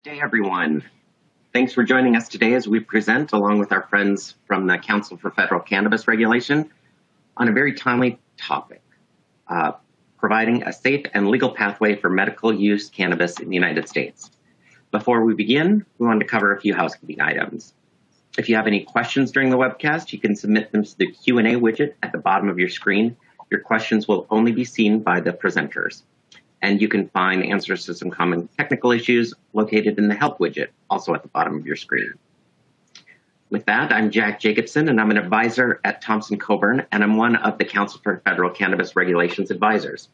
Good day, everyone. Thanks for joining us today as we present, along with our friends from the Council for Federal Cannabis Regulation, on a very timely topic, providing a safe and legal pathway for medical use cannabis in the United States. Before we begin, we wanted to cover a few housekeeping items. If you have any questions during the webcast, you can submit them to the Q&A widget at the bottom of your screen. Your questions will only be seen by the presenters. And you can find answers to some common technical issues located in the Help widget, also at the bottom of your screen. With that, I'm Jack Jacobson, and I'm an advisor at Thompson Coburn, and I'm one of the Council for Federal Cannabis Regulations advisors.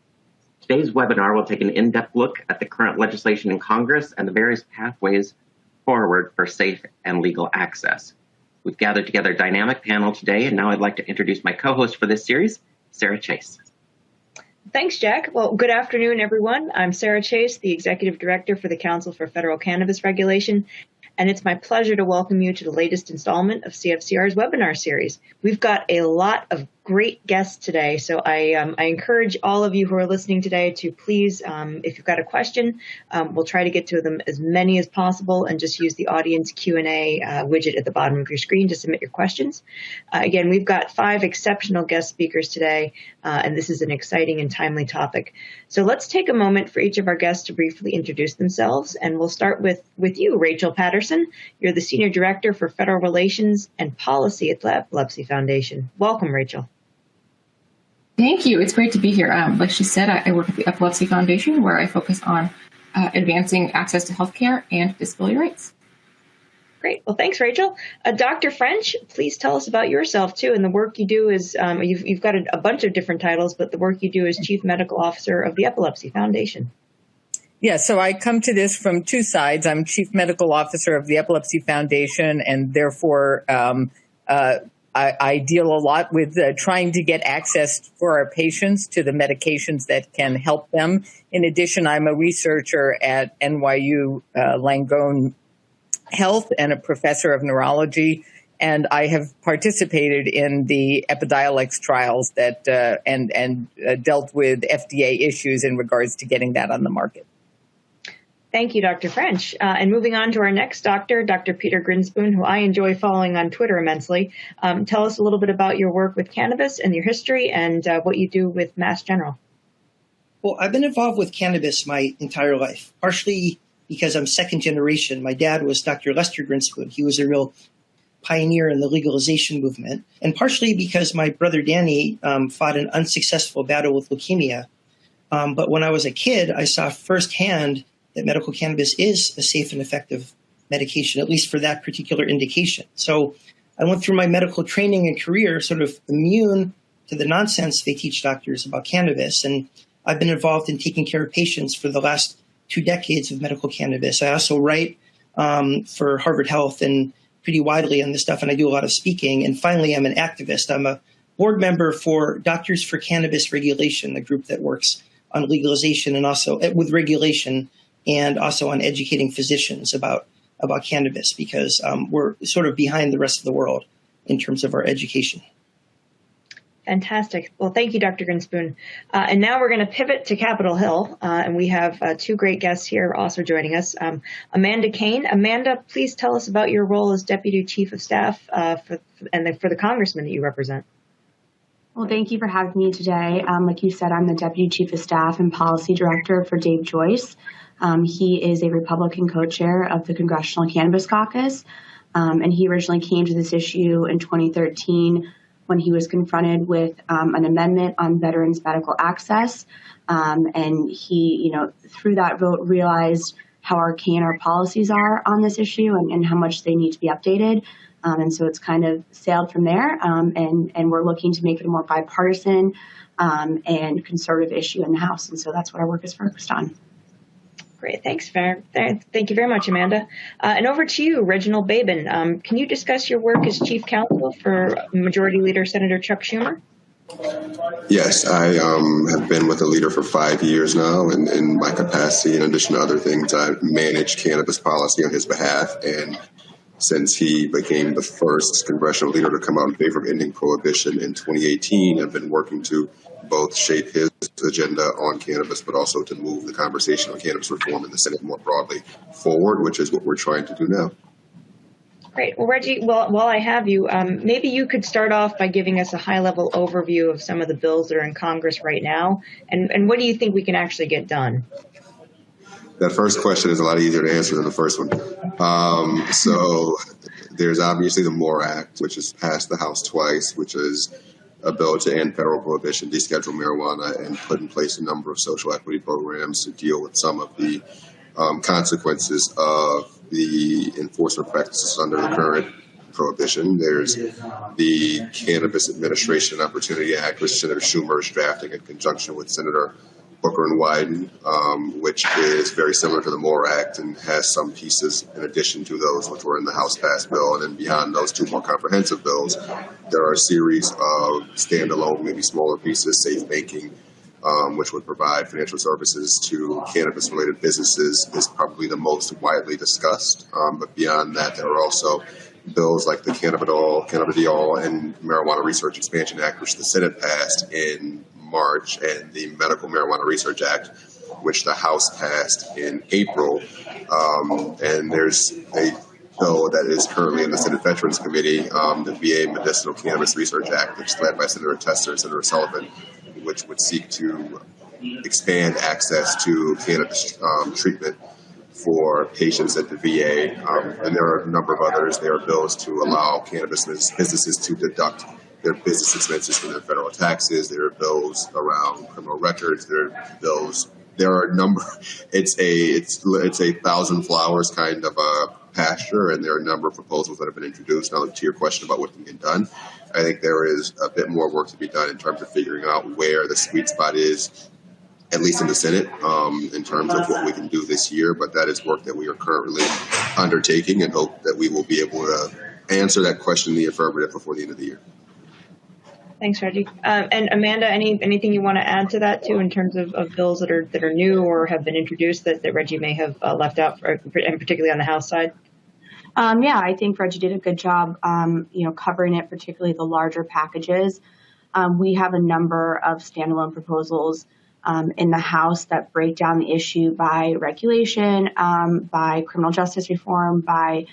Today's webinar will take an in-depth look at the current legislation in Congress and the various pathways forward for safe and legal access. We've gathered together a dynamic panel today, and now I'd like to introduce my co-host for this series, Sarah Chase. Thanks, Jack. Well, good afternoon, everyone. I'm Sarah Chase, the Executive Director for the Council for Federal Cannabis Regulation, and it's my pleasure to welcome you to the latest installment of CFCR's webinar series. We've got a lot of great guests today, so I encourage all of you who are listening today to please, if you've got a question, we'll try to get to them as many as possible, and just use the audience Q&A widget at the bottom of your screen to submit your questions. Again, we've got 5 exceptional guest speakers today, and this is an exciting and timely topic. So let's take a moment for each of our guests to briefly introduce themselves, and we'll start with you, Rachel Patterson. You're the Senior Director for Federal Relations and Policy at the Epilepsy Foundation. Welcome, Rachel. Thank you. It's great to be here. Like she said, I work at the Epilepsy Foundation, where I focus on advancing access to healthcare and disability rights. Great. Well, thanks, Rachel. Dr. French, please tell us about yourself, too. And the work you do is, you've got a bunch of different titles, but the work you do is Chief Medical Officer of the Epilepsy Foundation. Yeah, so I come to this from 2 sides. I'm Chief Medical Officer of the Epilepsy Foundation, and therefore I deal a lot with trying to get access for our patients to the medications that can help them. In addition, I'm a researcher at NYU Langone Health and a professor of neurology, and I have participated in the Epidiolex trials that and dealt with FDA issues in regards to getting that on the market. Thank you, Dr. French. And moving on to our next doctor, Dr. Peter Grinspoon, who I enjoy following on Twitter immensely. Tell us a little bit about your work with cannabis and your history and what you do with Mass General. Well, I've been involved with cannabis my entire life, partially because I'm second generation. My dad was Dr. Lester Grinspoon. He was a real pioneer in the legalization movement, and partially because my brother Danny fought an unsuccessful battle with leukemia. But when I was a kid, I saw firsthand that medical cannabis is a safe and effective medication, at least for that particular indication. So I went through my medical training and career sort of immune to the nonsense they teach doctors about cannabis. And I've been involved in taking care of patients for the last 2 decades of medical cannabis. I also write for Harvard Health and pretty widely on this stuff, and I do a lot of speaking. And finally, I'm an activist. I'm a board member for Doctors for Cannabis Regulation, a group that works on legalization and also with regulation, and also on educating physicians about cannabis, because we're sort of behind the rest of the world in terms of our education. Fantastic. Well, thank you, Dr. Grinspoon. And now we're going to pivot to Capitol Hill, and we have 2 great guests here also joining us. Amanda Kane. Amanda, please tell us about your role as Deputy Chief of Staff for the congressman that you represent. Well, thank you for having me today. Like you said, I'm the Deputy Chief of Staff and Policy Director for Dave Joyce. He is a Republican co-chair of the Congressional Cannabis Caucus, and he originally came to this issue in 2013 when he was confronted with an amendment on veterans' medical access, and he, through that vote, realized how arcane our policies are on this issue and how much they need to be updated. And so it's kind of sailed from there, and we're looking to make it a more bipartisan and conservative issue in the House, and so that's what our work is focused on. Great. Thanks, thank you very much, Amanda. And over to you, Reginald Babin. Can you discuss your work as Chief Counsel for Majority Leader Senator Chuck Schumer? Yes, I have been with the leader for 5 years now, and in my capacity, in addition to other things, I manage cannabis policy on his behalf. And since he became the first congressional leader to come out in favor of ending prohibition in 2018, have been working to both shape his agenda on cannabis, but also to move the conversation on cannabis reform in the Senate more broadly forward, which is what we're trying to do now. Great. Well, Reggie, while I have you, maybe you could start off by giving us a high-level overview of some of the bills that are in Congress right now, and what do you think we can actually get done? That first question is a lot easier to answer than the first one. So there's obviously the MORE Act, which has passed the House twice, which is a bill to end federal prohibition, deschedule marijuana, and put in place a number of social equity programs to deal with some of the consequences of the enforcement practices under the current prohibition. There's the Cannabis Administration and Opportunity Act, which Senator Schumer is drafting in conjunction with Senator Booker and Wyden, which is very similar to the MORE Act and has some pieces in addition to those which were in the House-passed bill. And then beyond those two more comprehensive bills, there are a series of standalone, maybe smaller pieces, safe banking, which would provide financial services to cannabis-related businesses, is probably the most widely discussed. But beyond that, there are also bills like the Cannabidiol and Marijuana Research Expansion Act, which the Senate passed in March, and the Medical Marijuana Research Act, which the House passed in April. And there's a bill that is currently in the Senate Veterans Committee, the VA Medicinal Cannabis Research Act, which is led by Senator Tester and Senator Sullivan, which would seek to expand access to cannabis treatment for patients at the VA. And there are a number of others. There are bills to allow cannabis businesses to deduct their business expenses from their federal taxes. There are bills around criminal records. There are bills. There are a number. It's a thousand flowers kind of a pasture, and there are a number of proposals that have been introduced. Now, to your question about what can get done, I think there is a bit more work to be done in terms of figuring out where the sweet spot is, at least in the Senate, in terms of what we can do this year. But that is work that we are currently undertaking, and hope that we will be able to answer that question in the affirmative before the end of the year. Thanks, Reggie. And Amanda, anything you want to add to that too, in terms of bills that are new or have been introduced that Reggie may have left out, and particularly on the House side? Yeah, I think Reggie did a good job, covering it, particularly the larger packages. We have a number of standalone proposals in the House that break down the issue by regulation, by criminal justice reform, by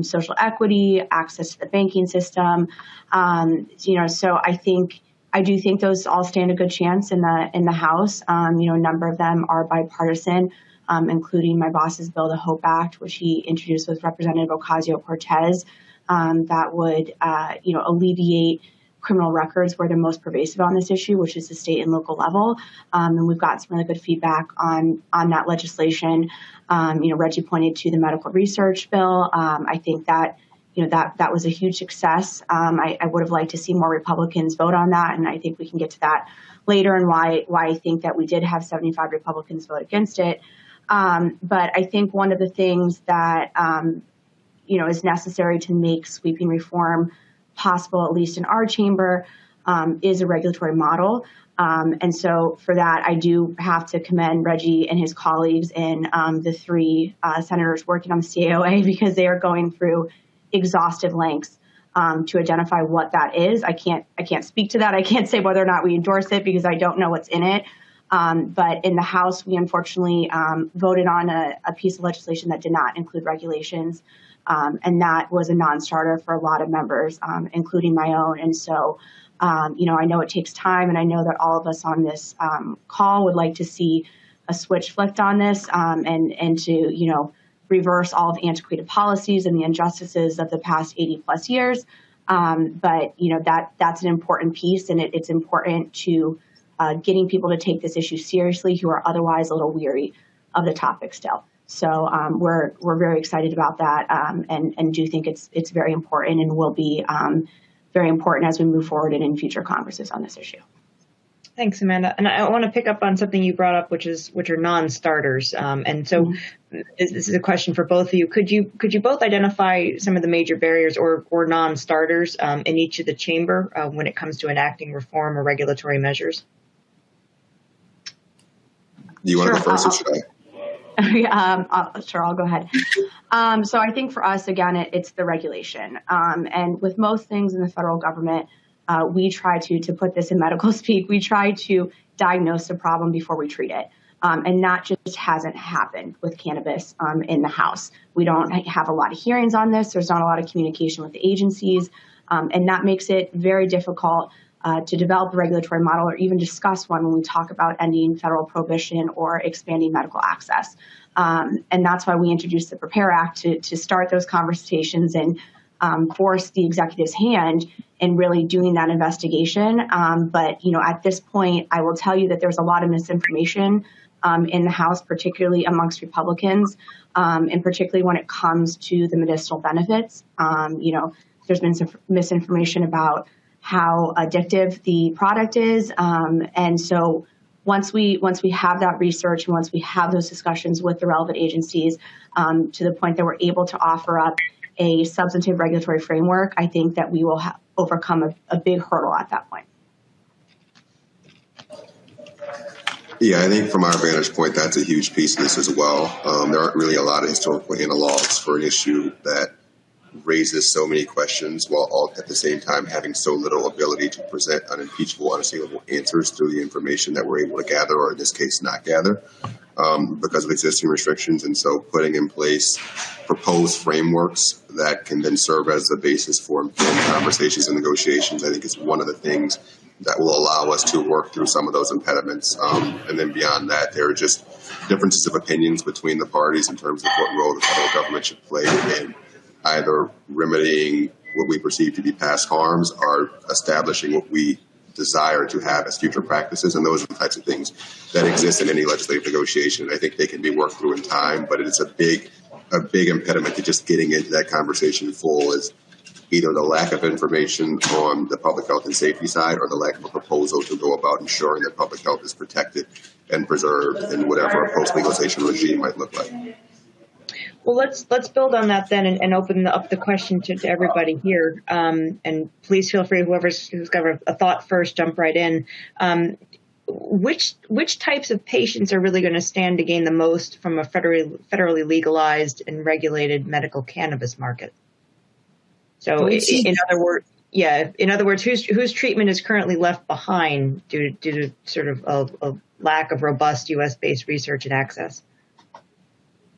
social equity, access to the banking system. So I do think those all stand a good chance in the House. A number of them are bipartisan, including my boss's bill, the HOPE Act, which he introduced with Representative Ocasio-Cortez, that would, alleviate criminal records where they're most pervasive on this issue, which is the state and local level. And we've got some really good feedback on that legislation. Reggie pointed to the medical research bill. I think that, that was a huge success. I would have liked to see more Republicans vote on that, and I think we can get to that later and why I think that we did have 75 Republicans vote against it. But I think one of the things that, is necessary to make sweeping reform possible, at least in our chamber, is a regulatory model. And so for that, I do have to commend Reggie and his colleagues and the three senators working on the CAOA, because they are going through exhaustive lengths to identify what that is. I can't speak to that. I can't say whether or not we endorse it because I don't know what's in it. But in the House, we unfortunately voted on a piece of legislation that did not include regulations. And that was a non-starter for a lot of members, including my own. And so, I know it takes time, and I know that all of us on this call would like to see a switch flipped on this, and to, reverse all of the antiquated policies and the injustices of the past 80 plus years. But, that's an important piece, and it's important to getting people to take this issue seriously who are otherwise a little weary of the topic still. So we're very excited about that, and do think it's very important and will be very important as we move forward and in future Congresses on this issue. Thanks, Amanda. And I want to pick up on something you brought up, which are non-starters. And so this is a question for both of you. Could you both identify some of the major barriers or non-starters in each of the chamber when it comes to enacting reform or regulatory measures? You want to go first, or should I? Sure, I'll go ahead. So I think for us, again, it's the regulation. And with most things in the federal government, we try to put this in medical speak, we try to diagnose the problem before we treat it. And that just hasn't happened with cannabis in the House. We don't have a lot of hearings on this. There's not a lot of communication with the agencies. And that makes it very difficult to develop a regulatory model or even discuss one when we talk about ending federal prohibition or expanding medical access. And that's why we introduced the PREPARE Act to start those conversations and force the executive's hand in really doing that investigation. But, at this point, I will tell you that there's a lot of misinformation in the House, particularly amongst Republicans, and particularly when it comes to the medicinal benefits. There's been some misinformation about how addictive the product is. And so once we have that research and once we have those discussions with the relevant agencies to the point that we're able to offer up a substantive regulatory framework, I think that we will overcome a big hurdle at that point. Yeah, I think from our vantage point, that's a huge piece of this as well. There aren't really a lot of historical analogs for an issue that raises so many questions while all at the same time having so little ability to present unimpeachable, unassailable answers through the information that we're able to gather, or in this case, not gather, because of existing restrictions. And so putting in place proposed frameworks that can then serve as the basis for informed conversations and negotiations, I think is one of the things that will allow us to work through some of those impediments. And then beyond that, there are just differences of opinions between the parties in terms of what role the federal government should play in either remedying what we perceive to be past harms or establishing what we desire to have as future practices. And those are the types of things that exist in any legislative negotiation. I think they can be worked through in time, but it is a big impediment to just getting into that conversation full is either the lack of information on the public health and safety side or the lack of a proposal to go about ensuring that public health is protected and preserved in whatever a post-legalization regime might look like. Well, let's build on that then and open up the question to everybody here. And please feel free, who's got a thought first, jump right in. Which types of patients are really going to stand to gain the most from a federally legalized and regulated medical cannabis market? So, in other words, whose treatment is currently left behind due to sort of a lack of robust U.S.-based research and access?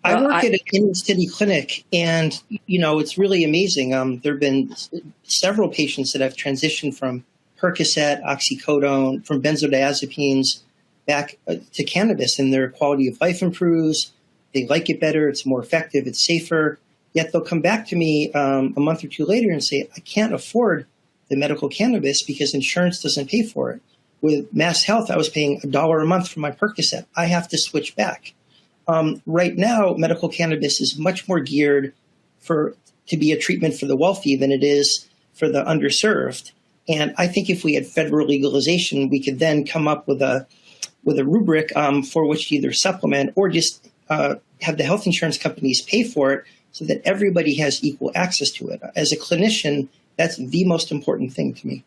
I work at an inner-city clinic, and, it's really amazing. There have been several patients that have transitioned from Percocet, oxycodone, from benzodiazepines back to cannabis, and their quality of life improves. They like it better. It's more effective. It's safer. Yet they'll come back to me a month or two later and say, I can't afford the medical cannabis because insurance doesn't pay for it. With Mass Health, I was paying $1 a month for my Percocet. I have to switch back. Right now, medical cannabis is much more geared to be a treatment for the wealthy than it is for the underserved. And I think if we had federal legalization, we could then come up with a rubric for which to either supplement or just have the health insurance companies pay for it so that everybody has equal access to it. As a clinician, that's the most important thing to me.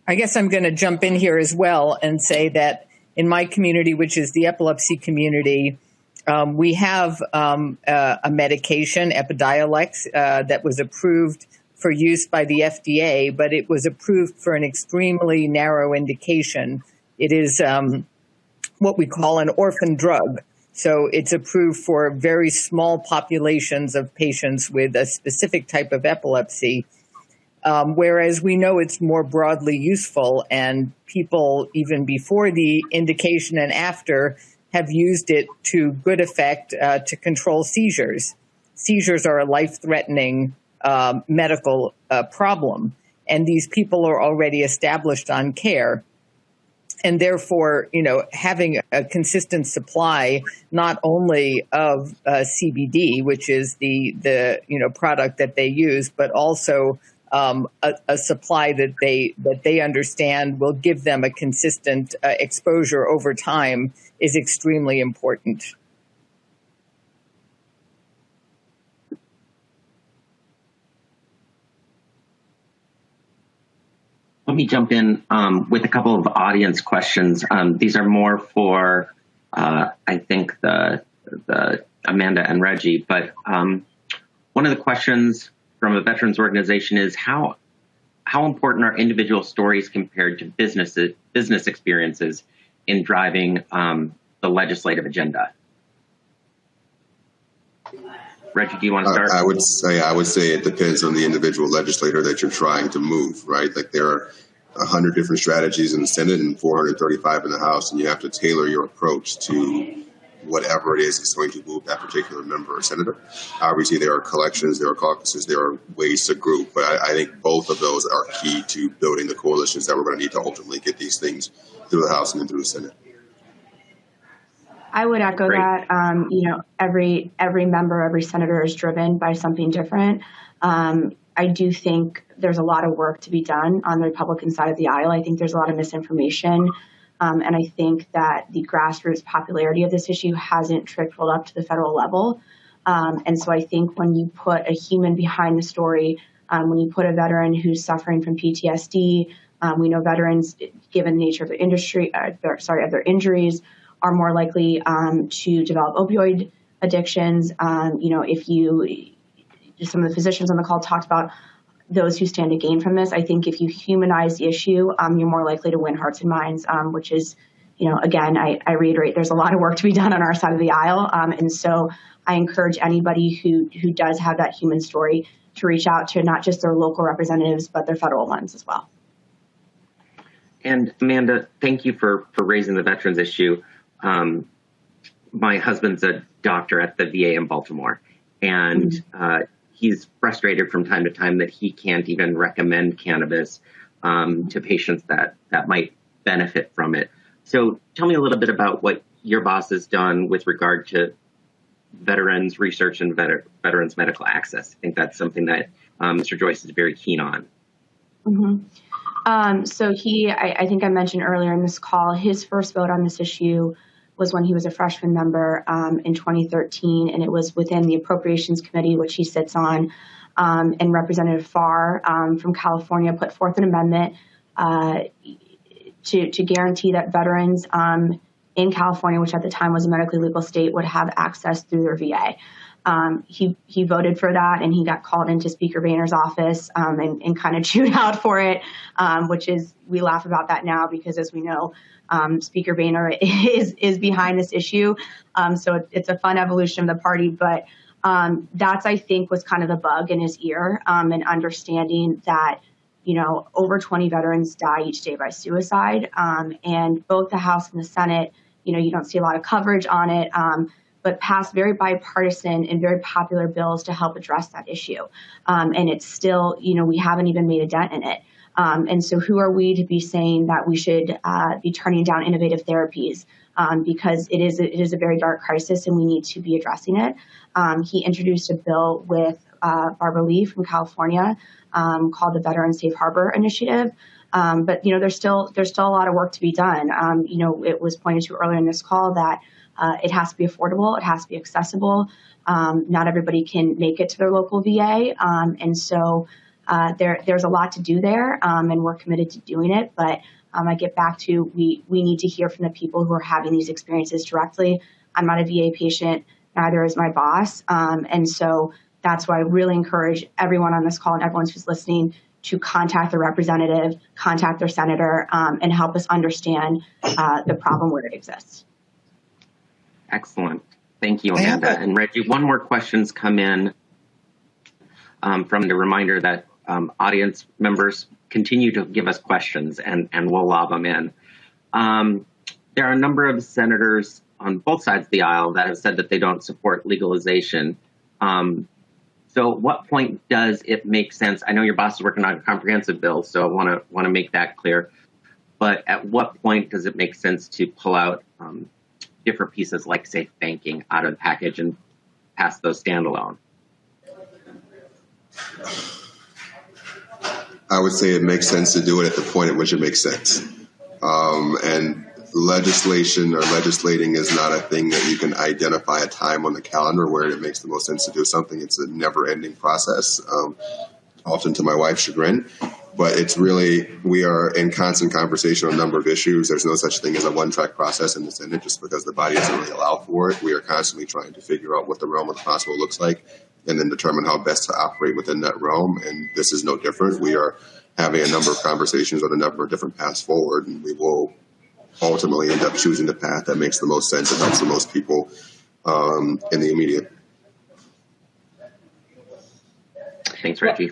I guess I'm going to jump in here as well and say that in my community, which is the epilepsy community, we have a medication, Epidiolex, that was approved for use by the FDA, but it was approved for an extremely narrow indication. It is what we call an orphan drug. So it's approved for very small populations of patients with a specific type of epilepsy. Whereas we know it's more broadly useful, and people, even before the indication and after, have used it to good effect to control seizures. Seizures are a life-threatening medical problem, and these people are already established on care. And therefore, having a consistent supply, not only of CBD, which is the product that they use, but also a supply that they understand will give them a consistent exposure over time is extremely important. Let me jump in with a couple of audience questions. These are more for I think the Amanda and Reggie. But one of the questions from a veterans organization is how important are individual stories compared to business experiences in driving the legislative agenda? Reggie, do you want to start? I would say it depends on the individual legislator that you're trying to move, right? Like there are 100 different strategies in the Senate and 435 in the House, and you have to tailor your approach to whatever it is that's going to move that particular member or senator. Obviously, there are collections, there are caucuses, there are ways to group, but I think both of those are key to building the coalitions that we're going to need to ultimately get these things through the House and then through the Senate. I would echo Great. that. Every member, every senator is driven by something different. I do think there's a lot of work to be done on the Republican side of the aisle. I think there's a lot of misinformation. And I think that the grassroots popularity of this issue hasn't trickled up to the federal level. And so I think when you put a human behind the story, when you put a veteran who's suffering from PTSD, we know veterans, given the nature of their injuries, are more likely to develop opioid addictions. Some of the physicians on the call talked about those who stand to gain from this. I think if you humanize the issue, you're more likely to win hearts and minds, which is, again, I reiterate, there's a lot of work to be done on our side of the aisle. And so I encourage anybody who does have that human story to reach out to not just their local representatives, but their federal ones as well. And Amanda, thank you for raising the veterans issue. My husband's a doctor at the VA in Baltimore, and he's frustrated from time to time that he can't even recommend cannabis to patients that might benefit from it. So tell me a little bit about what your boss has done with regard to veterans research and veterans medical access. I think that's something that Mr. Joyce is very keen on. So I think I mentioned earlier in this call, his first vote on this issue was when he was a freshman member in 2013, and it was within the Appropriations Committee, which he sits on, and Representative Farr from California put forth an amendment to guarantee that veterans in California, which at the time was a medically legal state, would have access through their VA. He voted for that, and he got called into Speaker Boehner's office and kind of chewed out for it, which is, we laugh about that now because, as we know, Speaker Boehner is behind this issue. So it's a fun evolution of the party. But that's, I think, was kind of the bug in his ear, and understanding that, over 20 veterans die each day by suicide. And both the House and the Senate, you don't see a lot of coverage on it, but passed very bipartisan and very popular bills to help address that issue. And it's still, we haven't even made a dent in it. And so who are we to be saying that we should be turning down innovative therapies? Because it is a very dark crisis and we need to be addressing it. He introduced a bill with Barbara Lee from California called the Veteran Safe Harbor Initiative. But there's still a lot of work to be done. It was pointed to earlier in this call that it has to be affordable, it has to be accessible. Not everybody can make it to their local VA, and so there's a lot to do there, and we're committed to doing it. But I get back to we need to hear from the people who are having these experiences directly. I'm not a VA patient, neither is my boss, and so that's why I really encourage everyone on this call and everyone who's listening to contact their representative, contact their senator, and help us understand the problem where it exists. Excellent. Thank you, Amanda. And Reggie, one more question's come in from the reminder that audience members continue to give us questions, and we'll lob them in. There are a number of senators on both sides of the aisle that have said that they don't support legalization. So at what point does it make sense? I know your boss is working on a comprehensive bill, so I want to make that clear. But at what point does it make sense to pull out different pieces like safe banking out of the package and pass those standalone? I would say it makes sense to do it at the point at which it makes sense. And legislation or legislating is not a thing that you can identify a time on the calendar where it makes the most sense to do something. It's a never-ending process, often to my wife's chagrin. But it's really, we are in constant conversation on a number of issues. There's no such thing as a one-track process in the Senate just because the body doesn't really allow for it. We are constantly trying to figure out what the realm of the possible looks like and then determine how best to operate within that realm. And this is no different. We are having a number of conversations on a number of different paths forward, and we will ultimately end up choosing the path that makes the most sense and helps the most people in the immediate. Thanks, Reggie.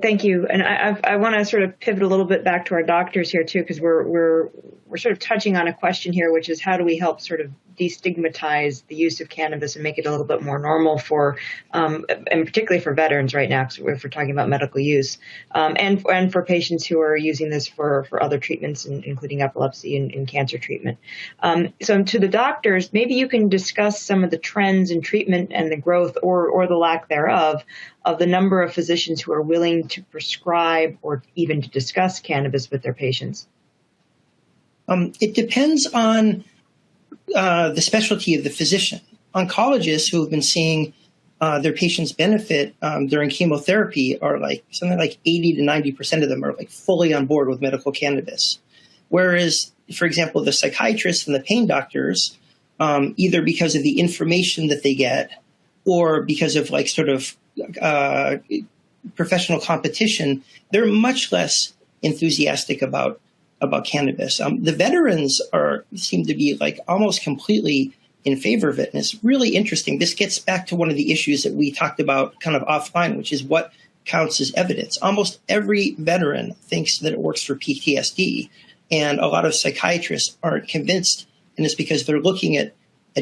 Thank you. And I want to sort of pivot a little bit back to our doctors here too, because we're sort of touching on a question here, which is how do we help sort of destigmatize the use of cannabis and make it a little bit more normal for, and particularly for veterans right now, because if we're talking about medical use, and for patients who are using this for other treatments, including epilepsy and cancer treatment. So to the doctors, maybe you can discuss some of the trends in treatment and the growth or the lack thereof of the number of physicians who are willing to prescribe or even to discuss cannabis with their patients. It depends on the specialty of the physician. Oncologists who have been seeing their patients benefit during chemotherapy are like something like 80 to 90% of them are like fully on board with medical cannabis. Whereas, for example, the psychiatrists and the pain doctors, either because of the information that they get or because of like sort of professional competition, they're much less enthusiastic about cannabis. The veterans seem to be like almost completely in favor of it. And it's really interesting. This gets back to one of the issues that we talked about kind of offline, which is what counts as evidence. Almost every veteran thinks that it works for PTSD, and a lot of psychiatrists aren't convinced, and it's because they're looking at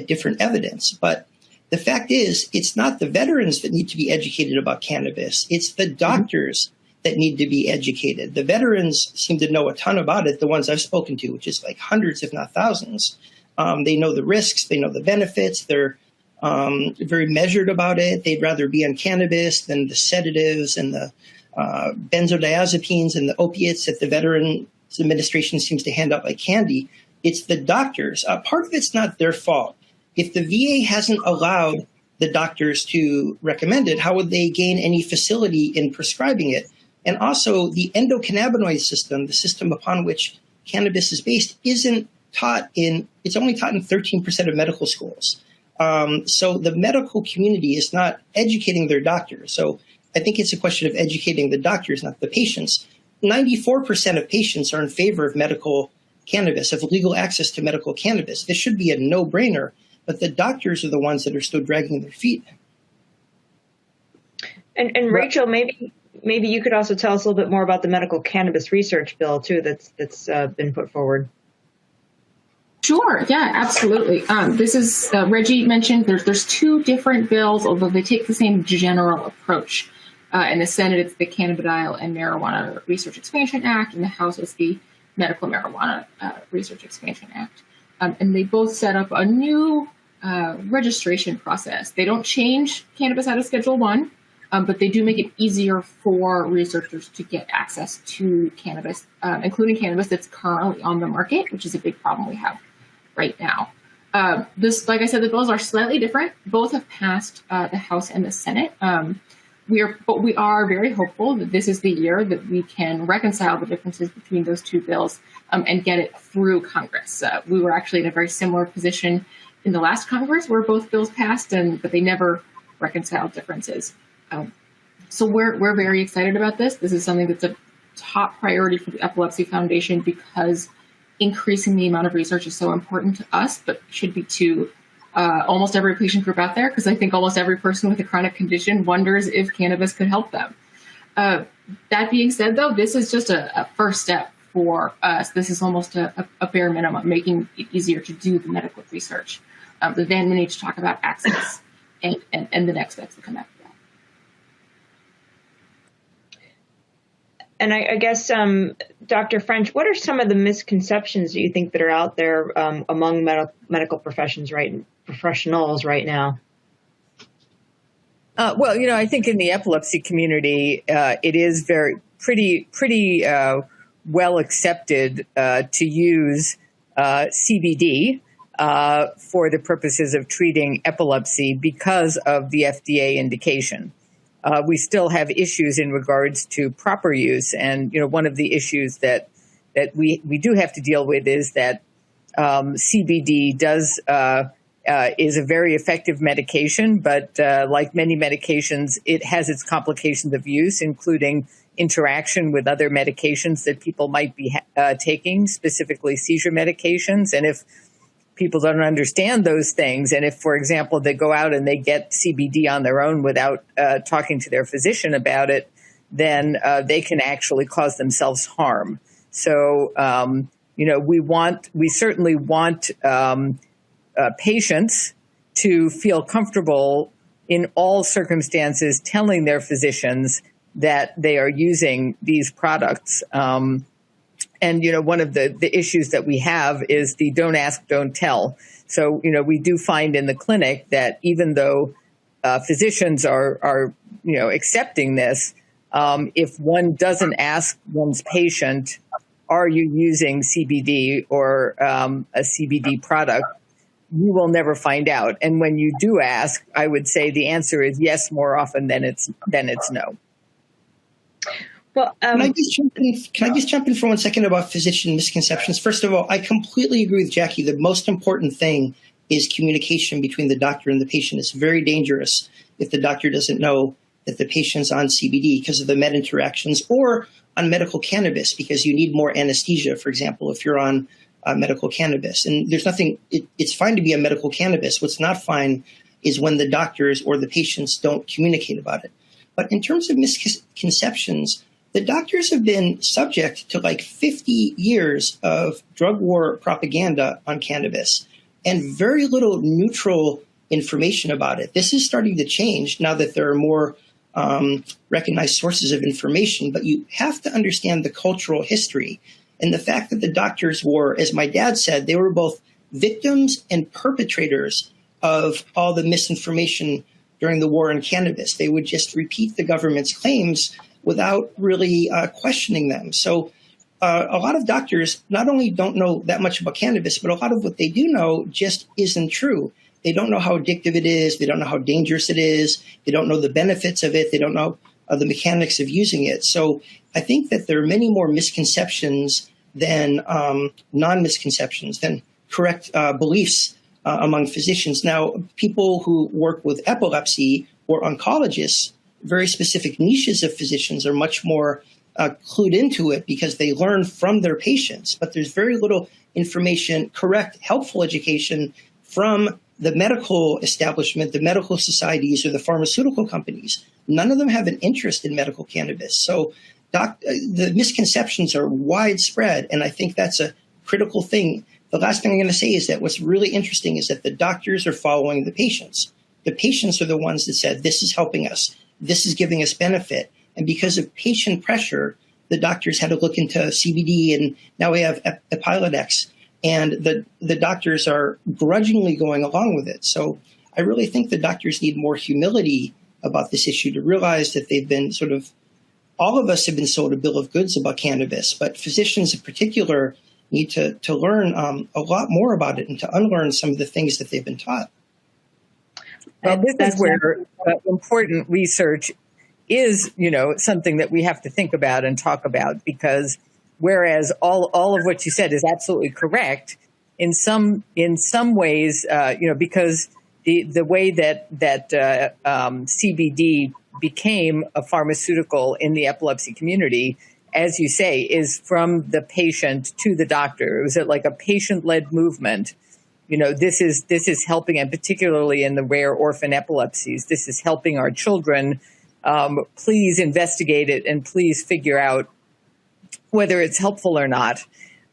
different evidence. But the fact is, it's not the veterans that need to be educated about cannabis. It's the doctors that need to be educated. The veterans seem to know a ton about it, the ones I've spoken to, which is like hundreds, if not thousands. They know the risks, they know the benefits, they're very measured about it. They'd rather be on cannabis than the sedatives and the benzodiazepines and the opiates that the Veterans Administration seems to hand out like candy. It's the doctors. Part of it's not their fault. If the VA hasn't allowed the doctors to recommend it, how would they gain any facility in prescribing it? And also, the endocannabinoid system, the system upon which cannabis is based, isn't taught it's only taught in 13% of medical schools. So the medical community is not educating their doctors. So I think it's a question of educating the doctors, not the patients. 94% of patients are in favor of medical cannabis, of legal access to medical cannabis. This should be a no-brainer, but the doctors are the ones that are still dragging their feet. And Rachel, maybe you could also tell us a little bit more about the medical cannabis research bill too that's been put forward. Sure. Yeah, absolutely. This is Reggie mentioned. There's two different bills, although they take the same general approach. In the Senate, it's the Cannabidiol and Marijuana Research Expansion Act. In the House, it's the Medical Marijuana Research Expansion Act. And they both set up a new registration process. They don't change cannabis out of Schedule 1, but they do make it easier for researchers to get access to cannabis, including cannabis that's currently on the market, which is a big problem we have right now. Like I said, the bills are slightly different. Both have passed the House and the Senate. But we are very hopeful that this is the year that we can reconcile the differences between those two bills and get it through Congress. We were actually in a very similar position in the last Congress where both bills passed, but they never reconciled differences. So we're very excited about this. This is something that's a top priority for the Epilepsy Foundation because increasing the amount of research is so important to us, but should be to almost every patient group out there, because I think almost every person with a chronic condition wonders if cannabis could help them. That being said, though, this is just a first step for us. This is almost a bare minimum, making it easier to do the medical research. But then we need to talk about access and the next steps that come after that. And I guess, Dr. French, what are some of the misconceptions that you think that are out there among medical professionals right now? Well, I think in the epilepsy community, it is pretty well accepted to use CBD for the purposes of treating epilepsy because of the FDA indication. we still have issues in regards to proper use. And, one of the issues that we do have to deal with is that CBD is a very effective medication, but like many medications, it has its complications of use, including interaction with other medications that people might be taking, specifically seizure medications. And if people don't understand those things, and if, for example, they go out and they get CBD on their own without talking to their physician about it, then they can actually cause themselves harm. So, we certainly want patients to feel comfortable in all circumstances telling their physicians that they are using these products. And, one of the issues that we have is the don't ask, don't tell. So, we do find in the clinic that even though physicians are accepting this, if one doesn't ask one's patient, are you using CBD or a CBD product, you will never find out. And when you do ask, I would say the answer is yes more often than it's no. Well, Can I just jump in for 1 second about physician misconceptions? First of all, I completely agree with Jackie. The most important thing is communication between the doctor and the patient. It's very dangerous if the doctor doesn't know that the patient's on CBD because of the med interactions, or on medical cannabis because you need more anesthesia, for example, if you're on medical cannabis. And there's nothing, it's fine to be on medical cannabis. What's not fine is when the doctors or the patients don't communicate about it. But in terms of misconceptions, the doctors have been subject to like 50 years of drug war propaganda on cannabis and very little neutral information about it. This is starting to change now that there are more recognized sources of information, but you have to understand the cultural history and the fact that the doctors were, as my dad said, they were both victims and perpetrators of all the misinformation during the war on cannabis. They would just repeat the government's claims without really questioning them. So a lot of doctors not only don't know that much about cannabis, but a lot of what they do know just isn't true. They don't know how addictive it is. They don't know how dangerous it is. They don't know the benefits of it. They don't know the mechanics of using it. So I think that there are many more misconceptions than non-misconceptions, than correct beliefs among physicians. Now, people who work with epilepsy or oncologists, very specific niches of physicians, are much more clued into it because they learn from their patients. But there's very little information, correct, helpful education from the medical establishment, the medical societies, or the pharmaceutical companies. None of them have an interest in medical cannabis. So the misconceptions are widespread, and I think that's a critical thing. The last thing I'm going to say is that what's really interesting is that the doctors are following the patients. The patients are the ones that said, this is helping us. This is giving us benefit. And because of patient pressure, the doctors had to look into CBD, and now we have Epilepsy. And the doctors are grudgingly going along with it. So I really think the doctors need more humility about this issue to realize that they've been all of us have been sold a bill of goods about cannabis, but physicians in particular need to learn a lot more about it and to unlearn some of the things that they've been taught. Well, this is where important research is, something that we have to think about and talk about, because whereas all of what you said is absolutely correct, in some ways, because the way that CBD became a pharmaceutical in the epilepsy community, as you say, is from the patient to the doctor. It was like a patient-led movement. This is helping, and particularly in the rare orphan epilepsies, this is helping our children. Please investigate it and please figure out whether it's helpful or not.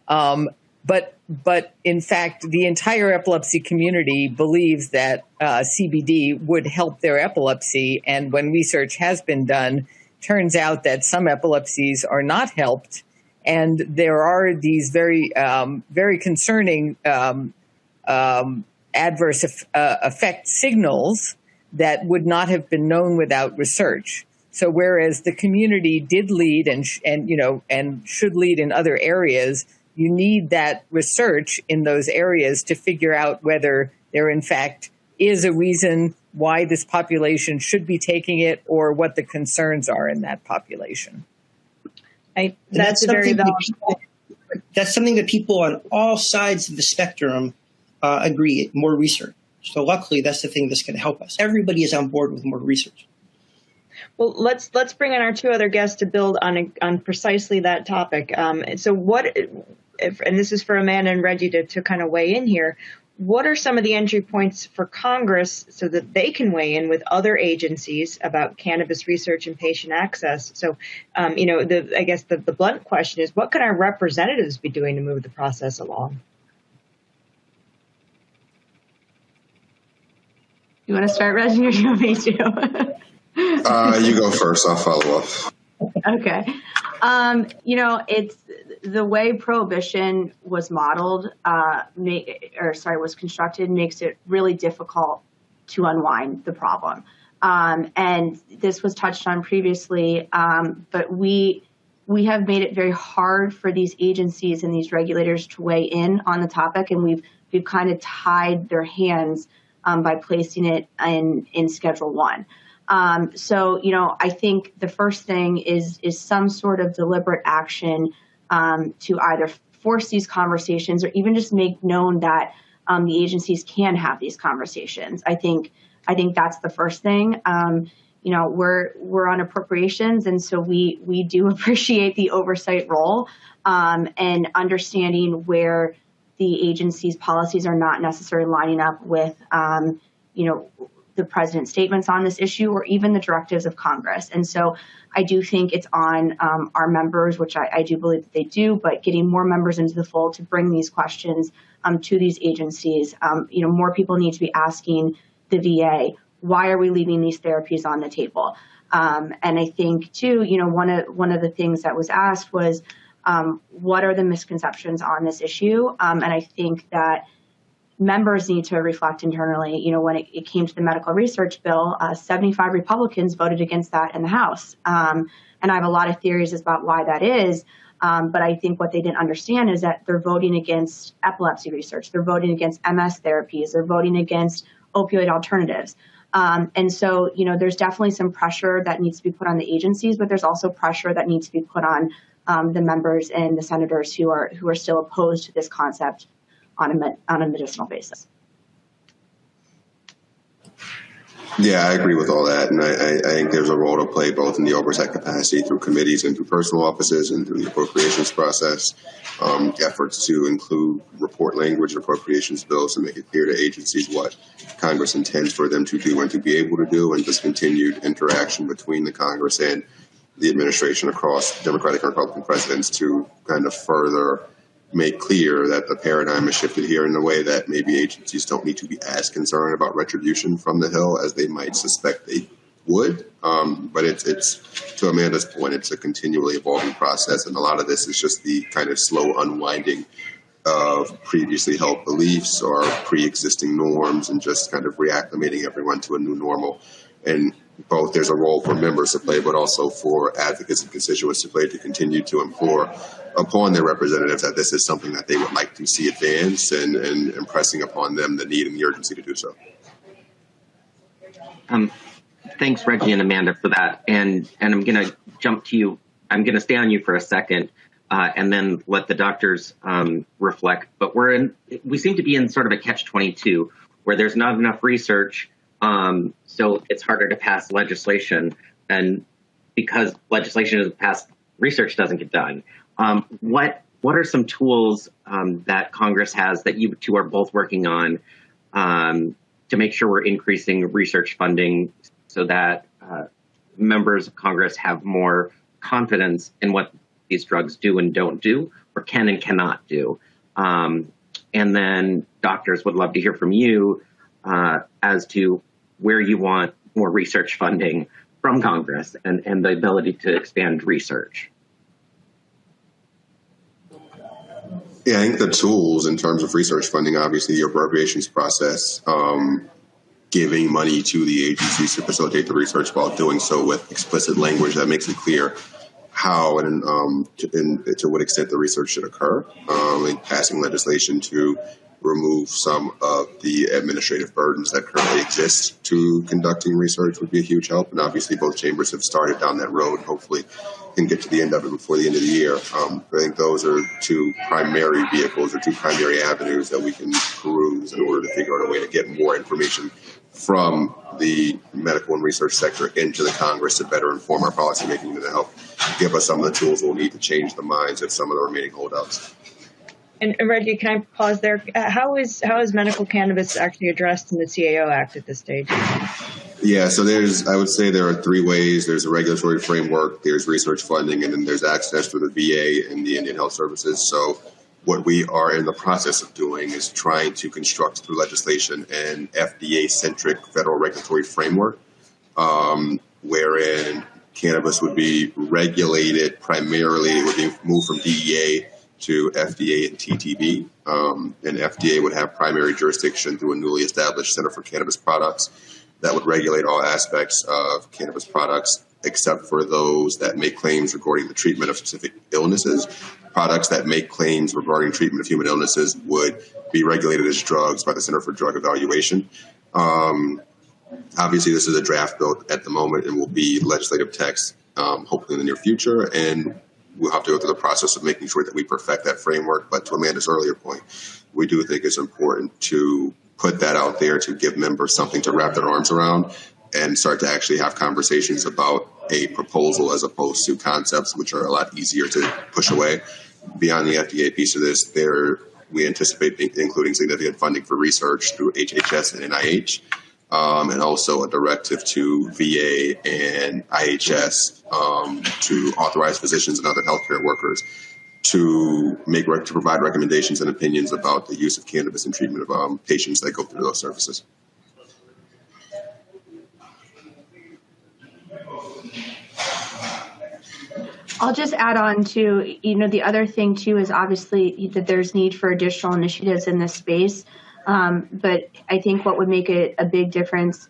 But in fact, the entire epilepsy community believes that CBD would help their epilepsy. And when research has been done, turns out that some epilepsies are not helped. And there are these very concerning adverse effect signals that would not have been known without research. So whereas the community did lead and should lead in other areas, you need that research in those areas to figure out whether there in fact is a reason why this population should be taking it or what the concerns are in that population. That's a very valid point. That's something that people on all sides of the spectrum agree, more research. So luckily, that's the thing that's going to help us. Everybody is on board with more research. Well, let's bring in our two other guests to build on precisely that topic. So and this is for Amanda and Reggie to kind of weigh in here. What are some of the entry points for Congress so that they can weigh in with other agencies about cannabis research and patient access? So, I guess the blunt question is, what can our representatives be doing to move the process along? You want to start, Reggie, or do you want me to? You go first. I'll follow up. Okay. It's the way prohibition was modeled, was constructed, makes it really difficult to unwind the problem. And this was touched on previously, but we have made it very hard for these agencies and these regulators to weigh in on the topic, and we've kind of tied their hands by placing it in Schedule 1. I think the first thing is some sort of deliberate action to either force these conversations or even just make known that the agencies can have these conversations. I think that's the first thing. We're on appropriations, and so we do appreciate the oversight role and understanding where the agency's policies are not necessarily lining up with the president's statements on this issue or even the directives of Congress. And so I do think it's on our members, which I do believe that they do, but getting more members into the fold to bring these questions to these agencies. More people need to be asking the VA, why are we leaving these therapies on the table? And I think, too, one of the things that was asked was, what are the misconceptions on this issue? And I think that members need to reflect internally. When it came to the medical research bill, 75 Republicans voted against that in the House. And I have a lot of theories about why that is. But I think what they didn't understand is that they're voting against epilepsy research. They're voting against MS therapies. They're voting against opioid alternatives. And so, there's definitely some pressure that needs to be put on the agencies, but there's also pressure that needs to be put on the members and the senators who are still opposed to this concept on a medicinal basis. Yeah, I agree with all that. And I think there's a role to play both in the oversight capacity through committees and through personal offices and through the appropriations process. Efforts to include report language in appropriations bills to make it clear to agencies what Congress intends for them to do and to be able to do, and just continued interaction between the Congress and the administration across Democratic and Republican presidents to kind of further make clear that the paradigm has shifted here in a way that maybe agencies don't need to be as concerned about retribution from the Hill as they might suspect they would. But it's to Amanda's point, it's a continually evolving process. And a lot of this is just the kind of slow unwinding of previously held beliefs or pre-existing norms and just kind of reacclimating everyone to a new normal. And both there's a role for members to play, but also for advocates and constituents to play to continue to implore upon their representatives that this is something that they would like to see advance and impressing upon them the need and the urgency to do so. Thanks, Reggie and Amanda, for that. And I'm going to jump to you. I'm going to stay on you for a second and then let the doctors reflect. But we seem to be in sort of a catch-22 where there's not enough research. So it's harder to pass legislation, and because legislation isn't passed, research doesn't get done. What are some tools that Congress has that you two are both working on to make sure we're increasing research funding so that members of Congress have more confidence in what these drugs do and don't do, or can and cannot do? And then doctors, would love to hear from you as to where you want more research funding from Congress and the ability to expand research. Yeah, I think the tools in terms of research funding, obviously the appropriations process, giving money to the agencies to facilitate the research while doing so with explicit language that makes it clear how and to what extent the research should occur, and passing legislation to remove some of the administrative burdens that currently exist to conducting research would be a huge help. And obviously both chambers have started down that road. Hopefully can get to the end of it before the end of the year. I think those are two primary vehicles or two primary avenues that we can peruse in order to figure out a way to get more information from the medical and research sector into the Congress to better inform our policymaking and to help give us some of the tools we'll need to change the minds of some of the remaining holdouts. And Reggie, can I pause there? How is medical cannabis actually addressed in the CAO Act at this stage? Yeah, so I would say there are three ways. There's a regulatory framework, there's research funding, and then there's access to the VA and the Indian Health Services. So what we are in the process of doing is trying to construct through legislation an FDA-centric federal regulatory framework, wherein cannabis would be regulated primarily, it would be moved from DEA to FDA and TTB. And FDA would have primary jurisdiction through a newly established Center for Cannabis Products that would regulate all aspects of cannabis products, except for those that make claims regarding the treatment of specific illnesses. Products that make claims regarding treatment of human illnesses would be regulated as drugs by the Center for Drug Evaluation. Obviously, this is a draft bill at the moment and will be legislative text, hopefully in the near future. And we'll have to go through the process of making sure that we perfect that framework. But to Amanda's earlier point, we do think it's important to put that out there to give members something to wrap their arms around and start to actually have conversations about a proposal as opposed to concepts, which are a lot easier to push away. Beyond the FDA piece of this, we anticipate including significant funding for research through HHS and NIH, and also a directive to VA and IHS to authorize physicians and other healthcare workers to provide recommendations and opinions about the use of cannabis in treatment of patients that go through those services. I'll just add on to, the other thing too is obviously that there's need for additional initiatives in this space. But I think what would make it a big difference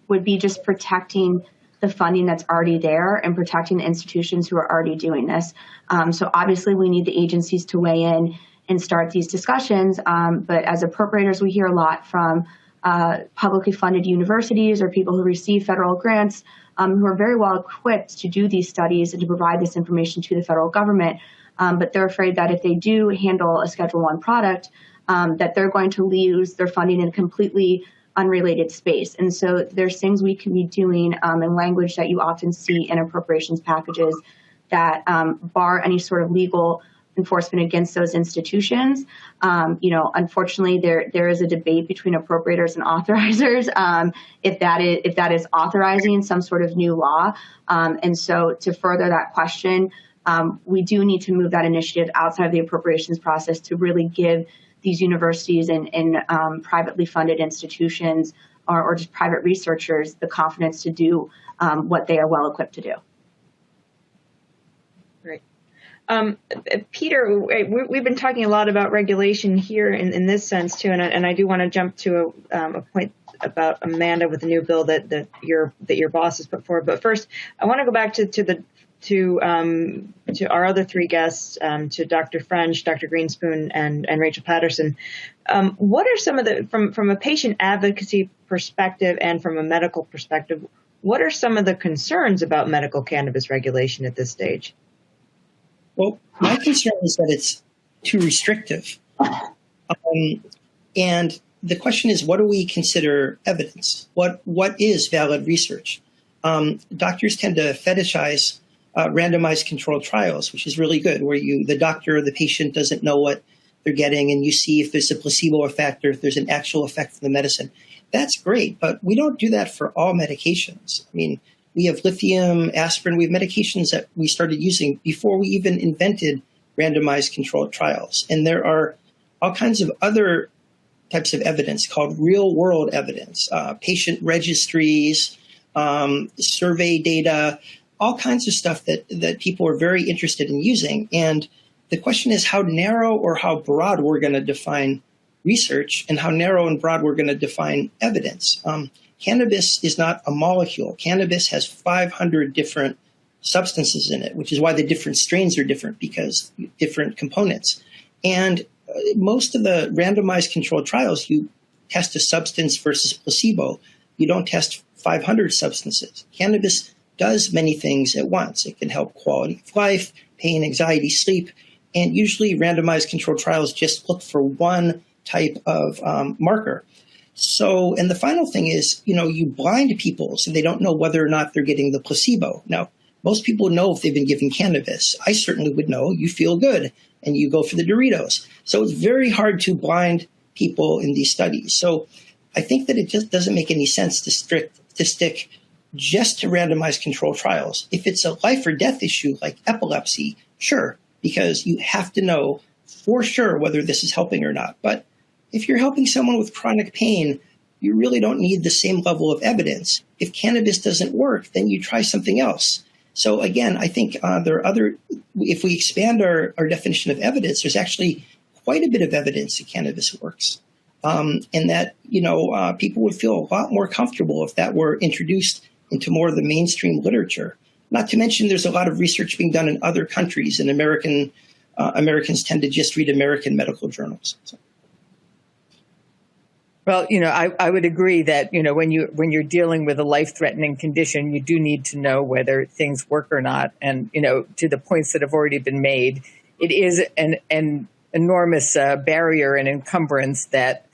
would be just protecting the funding that's already there and protecting the institutions who are already doing this. So obviously we need the agencies to weigh in and start these discussions. But as appropriators, we hear a lot from publicly funded universities or people who receive federal grants who are very well equipped to do these studies and to provide this information to the federal government. But they're afraid that if they do handle a Schedule I product, that they're going to lose their funding in a completely unrelated space. And so there's things we can be doing in language that you often see in appropriations packages that bar any sort of legal enforcement against those institutions. Unfortunately, there is a debate between appropriators and authorizers if that is authorizing some sort of new law. And so to further that question, we do need to move that initiative outside of the appropriations process to really give these universities and privately funded institutions or just private researchers the confidence to do what they are well equipped to do. Great. Peter, we've been talking a lot about regulation here in this sense too, and I do want to jump to a point about Amanda with the new bill that your boss has put forward. But first, I want to go back to our other three guests, to Dr. French, Dr. Grinspoon, and Rachel Patterson. What are some of from a patient advocacy perspective and from a medical perspective, what are some of the concerns about medical cannabis regulation at this stage? Well, my concern is that it's too restrictive. And the question is, what do we consider evidence? What is valid research? Doctors tend to fetishize randomized controlled trials, which is really good, where the doctor or the patient doesn't know what they're getting, and you see if there's a placebo effect or if there's an actual effect from the medicine. That's great, but we don't do that for all medications. I mean, we have lithium, aspirin, we have medications that we started using before we even invented randomized controlled trials. And there are all kinds of other types of evidence called real-world evidence, patient registries, survey data, all kinds of stuff that people are very interested in using. And the question is how narrow or how broad we're going to define research and how narrow and broad we're going to define evidence. Cannabis is not a molecule. Cannabis has 500 different substances in it, which is why the different strains are different, because different components. And most of the randomized controlled trials, you test a substance versus placebo. You don't test 500 substances. Cannabis does many things at once. It can help quality of life, pain, anxiety, sleep, and usually randomized controlled trials just look for one type of marker. So, and the final thing is, you blind people so they don't know whether or not they're getting the placebo. Now, most people know if they've been given cannabis. I certainly would know. You feel good and you go for the Doritos. So it's very hard to blind people in these studies. So I think that it just doesn't make any sense to stick just to randomized controlled trials. If it's a life or death issue like epilepsy, sure, because you have to know for sure whether this is helping or not. But if you're helping someone with chronic pain, you really don't need the same level of evidence. If cannabis doesn't work, then you try something else. So again, I think there are if we expand our definition of evidence, there's actually quite a bit of evidence that cannabis works. And that, people would feel a lot more comfortable if that were introduced into more of the mainstream literature. Not to mention there's a lot of research being done in other countries, and Americans tend to just read American medical journals. So. Well, I would agree that, when you're dealing with a life-threatening condition, you do need to know whether things work or not. And, to the points that have already been made, it is an enormous barrier and encumbrance that,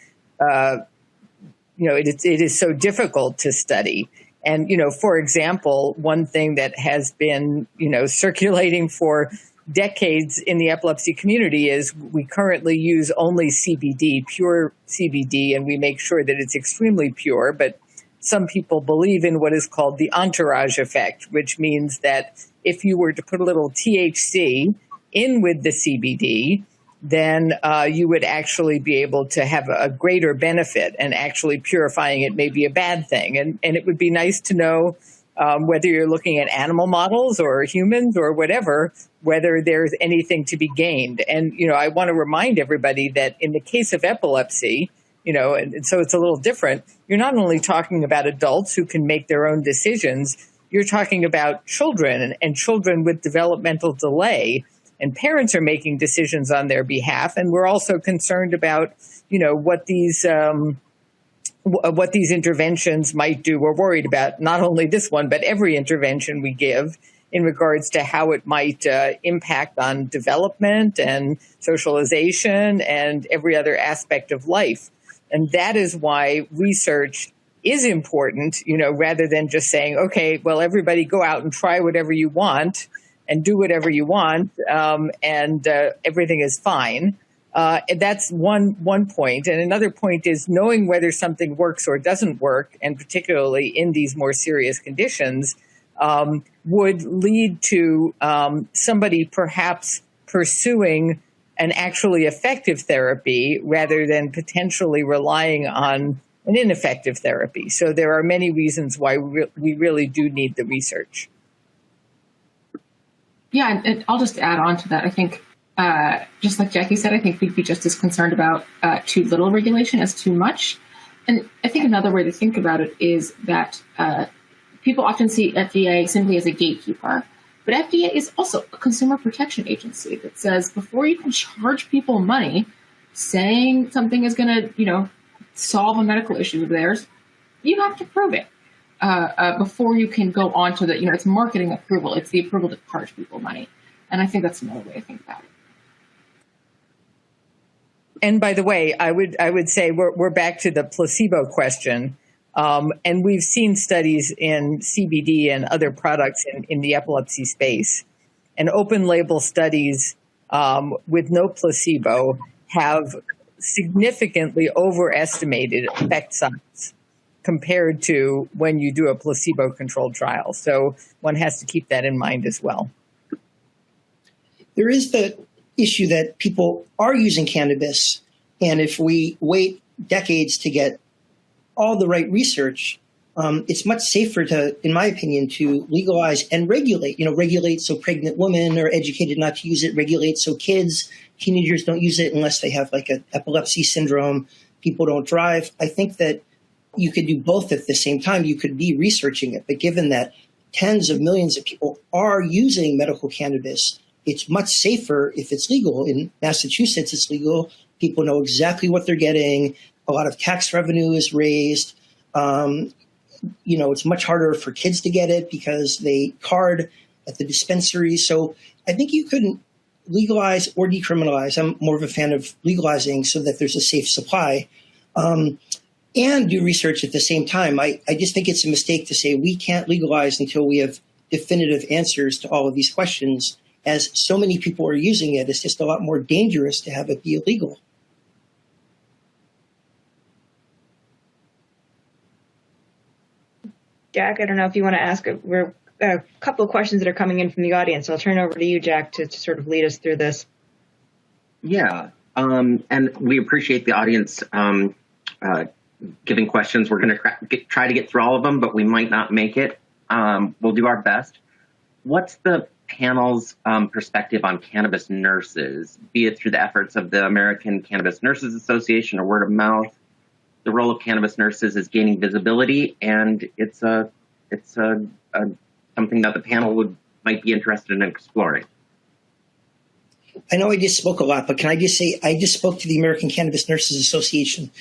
it is so difficult to study. And, for example, one thing that has been, circulating for decades in the epilepsy community is we currently use only CBD, pure CBD, and we make sure that it's extremely pure. But some people believe in what is called the entourage effect, which means that if you were to put a little THC in with the CBD, then you would actually be able to have a greater benefit, and actually purifying it may be a bad thing. And it would be nice to know whether you're looking at animal models or humans or whatever, whether there's anything to be gained. And, I want to remind everybody that in the case of epilepsy, and so it's a little different, you're not only talking about adults who can make their own decisions, you're talking about children and children with developmental delay. And parents are making decisions on their behalf. And we're also concerned about, what these interventions might do. We're worried about not only this one, but every intervention we give in regards to how it might impact on development and socialization and every other aspect of life. And that is why research is important, rather than just saying, okay, well, everybody go out and try whatever you want and do whatever you want, and everything is fine. That's one point. And another point is knowing whether something works or doesn't work, and particularly in these more serious conditions, would lead to somebody perhaps pursuing an actually effective therapy rather than potentially relying on an ineffective therapy. So there are many reasons why we really do need the research. Yeah, and I'll just add on to that. I think, just like Jackie said, I think we'd be just as concerned about too little regulation as too much. And I think another way to think about it is that people often see FDA simply as a gatekeeper, but FDA is also a consumer protection agency that says before you can charge people money saying something is going to, solve a medical issue of theirs, you have to prove it. Before you can go on to the, it's marketing approval. It's the approval to charge people money. And I think that's another way to think about it. And by the way, I would say we're back to the placebo question. And we've seen studies in CBD and other products in the epilepsy space. And open label studies with no placebo have significantly overestimated effect size compared to when you do a placebo-controlled trial. So one has to keep that in mind as well. There is the issue that people are using cannabis, and if we wait decades to get all the right research, it's much safer to, in my opinion, to legalize and regulate. Regulate so pregnant women are educated not to use it, regulate so teenagers don't use it unless they have like an epilepsy syndrome, people don't drive. I think that you could do both at the same time. You could be researching it, but given that tens of millions of people are using medical cannabis, it's much safer if it's legal. In Massachusetts, it's legal. People know exactly what they're getting. A lot of tax revenue is raised. It's much harder for kids to get it because they card at the dispensary. So I think you couldn't legalize or decriminalize. I'm more of a fan of legalizing so that there's a safe supply, and do research at the same time. I just think it's a mistake to say we can't legalize until we have definitive answers to all of these questions. As so many people are using it, it's just a lot more dangerous to have it be illegal. Jack, I don't know if you want to ask. We're a couple of questions that are coming in from the audience. So I'll turn over to you, Jack, to sort of lead us through this. Yeah, and we appreciate the audience giving questions. We're going to try to get through all of them, but we might not make it. We'll do our best. What's the panel's perspective on cannabis nurses, be it through the efforts of the American Cannabis Nurses Association or word of mouth? The role of cannabis nurses is gaining visibility, and it's something that the panel might be interested in exploring. I know I just spoke a lot, but can I just say I just spoke to the American Cannabis Nurses Association.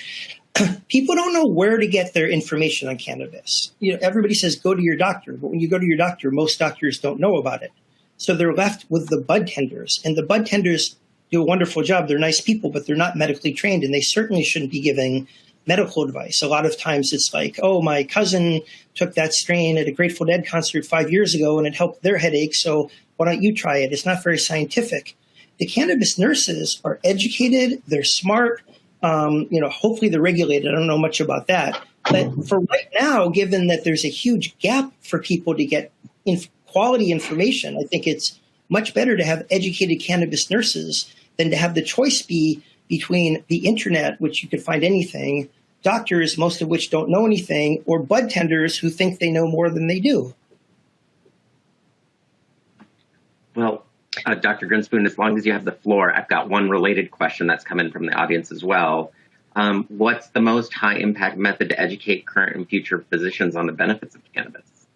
People don't know where to get their information on cannabis. Everybody says go to your doctor, but when you go to your doctor, most doctors don't know about it. So they're left with the bud tenders, and the bud tenders do a wonderful job. They're nice people, but they're not medically trained, and they certainly shouldn't be giving medical advice. A lot of times it's like, oh, my cousin took that strain at a Grateful Dead concert 5 years ago and it helped their headache, so why don't you try it? It's not very scientific. The cannabis nurses are educated, they're smart, hopefully they're regulated. I don't know much about that. But for right now, given that there's a huge gap for people to get quality information, I think it's much better to have educated cannabis nurses than to have the choice be between the internet, which you could find anything, doctors, most of which don't know anything, or bud tenders who think they know more than they do. Well, Dr. Grinspoon, as long as you have the floor, I've got one related question that's come in from the audience as well. What's the most high impact method to educate current and future physicians on the benefits of cannabis?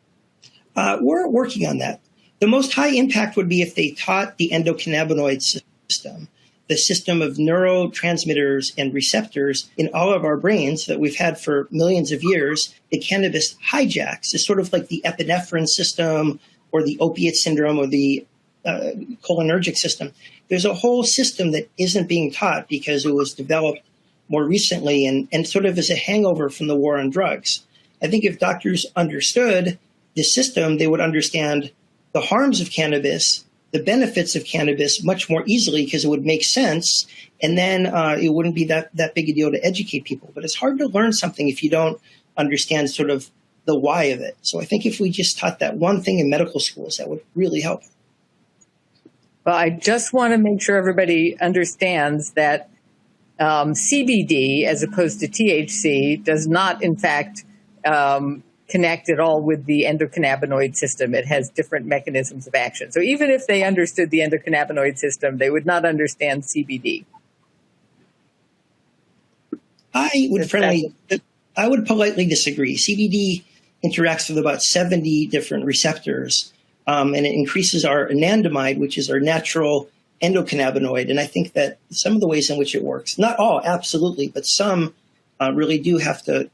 We're working on that. The most high impact would be if they taught the endocannabinoid system, the system of neurotransmitters and receptors in all of our brains that we've had for millions of years. The cannabis hijacks is sort of like the epinephrine system or the opiate syndrome or the cholinergic system. There's a whole system that isn't being taught because it was developed more recently and sort of as a hangover from the war on drugs. I think if doctors understood the system, they would understand the harms of cannabis, the benefits of cannabis much more easily because it would make sense. And then it wouldn't be that big a deal to educate people. But it's hard to learn something if you don't understand sort of the why of it. So I think if we just taught that one thing in medical schools, that would really help. Well, I just want to make sure everybody understands that CBD, as opposed to THC, does not, in fact, connect at all with the endocannabinoid system. It has different mechanisms of action. So even if they understood the endocannabinoid system, they would not understand CBD. I would politely disagree. CBD interacts with about 70 different receptors, and it increases our anandamide, which is our natural endocannabinoid. And I think that some of the ways in which it works, not all, absolutely, but some really do have to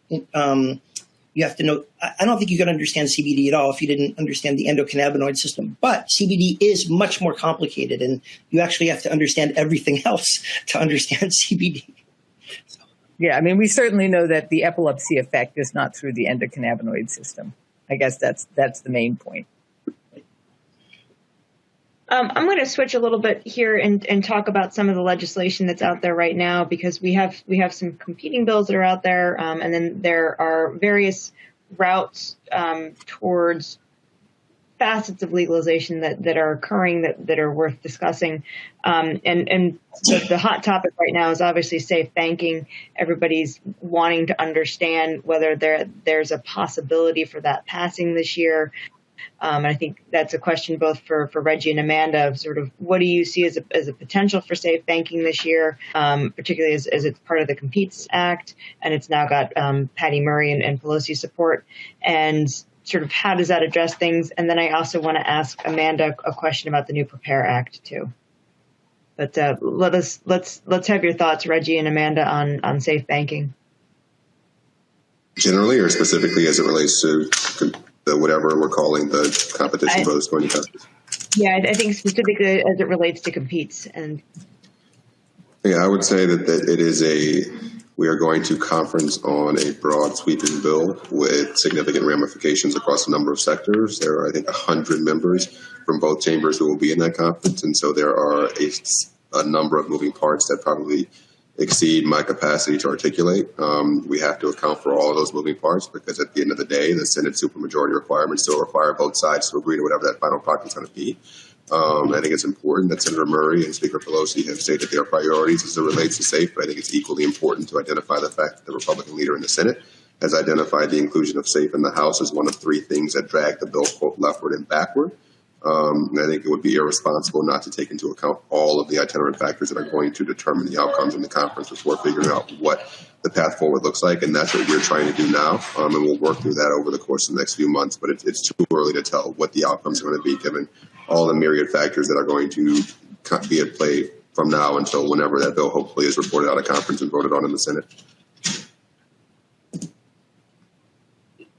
you have to know. I don't think you could understand CBD at all if you didn't understand the endocannabinoid system. But CBD is much more complicated, and you actually have to understand everything else to understand CBD. So. Yeah, I mean, we certainly know that the epilepsy effect is not through the endocannabinoid system. I guess that's the main point. I'm going to switch a little bit here and talk about some of the legislation that's out there right now, because we have some competing bills that are out there, and then there are various routes towards facets of legalization that are occurring that are worth discussing. And the hot topic right now is obviously safe banking. Everybody's wanting to understand whether there's a possibility for that passing this year. And I think that's a question both for Reggie and Amanda of sort of what do you see as a potential for safe banking this year, particularly as it's part of the Competes Act, and it's now got Patty Murray and Pelosi support, and sort of how does that address things? And then I also want to ask Amanda a question about the new Prepare Act too. But let's have your thoughts, Reggie and Amanda, on safe banking. Generally, or specifically as it relates to whatever we're calling the competition vote is going to happen? Yeah, I think specifically as it relates to competes. And yeah, I would say that we are going to conference on a broad sweeping bill with significant ramifications across a number of sectors. There are, I think, 100 members from both chambers who will be in that conference. And so there are a number of moving parts that probably exceed my capacity to articulate. We have to account for all of those moving parts because at the end of the day, the Senate supermajority requirements still require both sides to agree to whatever that final product is going to be. I think it's important that Senator Murray and Speaker Pelosi have stated their priorities as it relates to SAFE, but I think it's equally important to identify the fact that the Republican leader in the Senate has identified the inclusion of SAFE in the House as one of three things that drag the bill quote leftward and backward. And I think it would be irresponsible not to take into account all of the itinerant factors that are going to determine the outcomes in the conference before figuring out what the path forward looks like. And that's what we're trying to do now. And we'll work through that over the course of the next few months. But it's too early to tell what the outcomes are going to be, given all the myriad factors that are going to be at play from now until whenever that bill hopefully is reported out of conference and voted on in the Senate.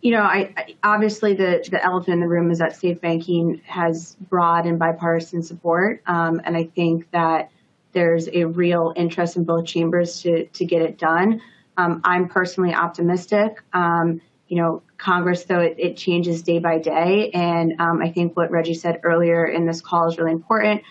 You know, I obviously the elephant in the room is that safe banking has broad and bipartisan support, and I think that there's a real interest in both chambers to get it done. I'm personally optimistic. You know, Congress, though, it changes day by day, and I think what Reggie said earlier in this call is really important.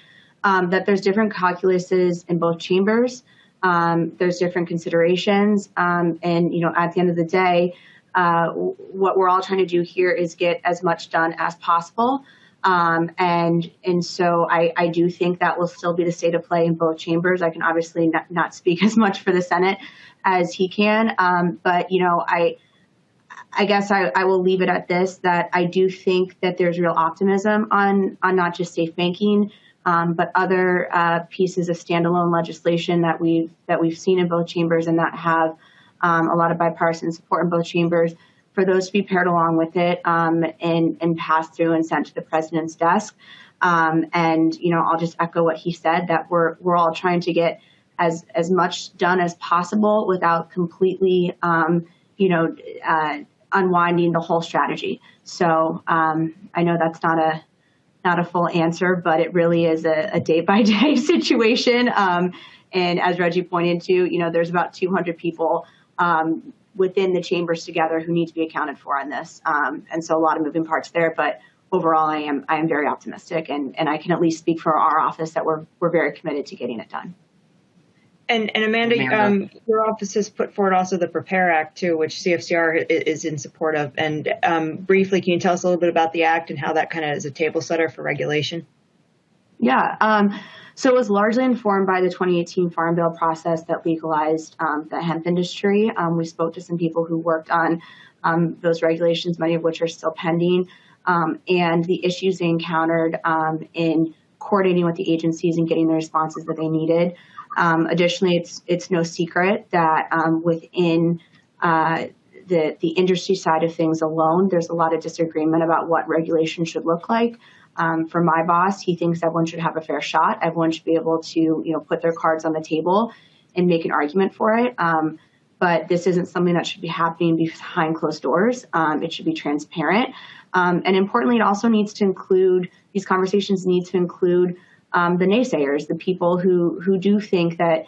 That there's different calculuses in both chambers. There's different considerations, and you know, at the end of the day. What we're all trying to do here is get as much done as possible. And so I do think that will still be the state of play in both chambers. I can obviously not speak as much for the Senate as he can. But, you know, I guess I will leave it at this, that I do think that there's real optimism on not just safe banking, but other pieces of standalone legislation that we've seen in both chambers and that have a lot of bipartisan support in both chambers, for those to be paired along with it and passed through and sent to the president's desk. And, you know, I'll just echo what he said, that we're all trying to get as much done as possible without completely, unwinding the whole strategy. So I know that's not a full answer, but it really is a day-by-day situation. And as Reggie pointed to, you know, there's about 200 people within the chambers together who need to be accounted for on this. And so a lot of moving parts there, but overall I am very optimistic, and I can at least speak for our office that we're very committed to getting it done. And Amanda, your office has put forward also the PREPARE Act too, which CFCR is in support of. And briefly, can you tell us a little bit about the act and how that kind of is a table setter for regulation? Yeah. So it was largely informed by the 2018 Farm Bill process that legalized the hemp industry. We spoke to some people who worked on those regulations, many of which are still pending, and the issues they encountered in coordinating with the agencies and getting the responses that they needed. Additionally, it's no secret that within the industry side of things alone, there's a lot of disagreement about what regulation should look like. For my boss, he thinks everyone should have a fair shot. Everyone should be able to, you know, put their cards on the table and make an argument for it. But this isn't something that should be happening behind closed doors. It should be transparent. And importantly, it also needs to include, these conversations need to include the naysayers, the people who do think that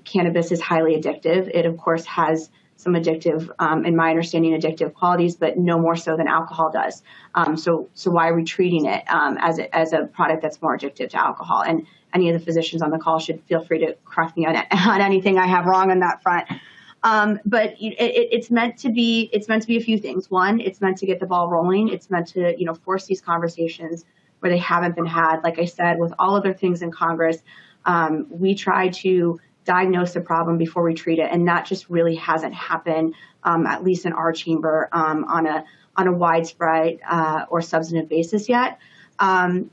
cannabis is highly addictive. It, of course, has some addictive, in my understanding, addictive qualities, but no more so than alcohol does. So why are we treating it as a product that's more addictive to alcohol? And any of the physicians on the call should feel free to correct me on anything I have wrong on that front. But it's meant to be a few things. One, it's meant to get the ball rolling. It's meant to, you know, force these conversations where they haven't been had. Like I said, with all other things in Congress, we try to diagnose the problem before we treat it, and that just really hasn't happened, at least in our chamber, on a widespread or substantive basis yet. And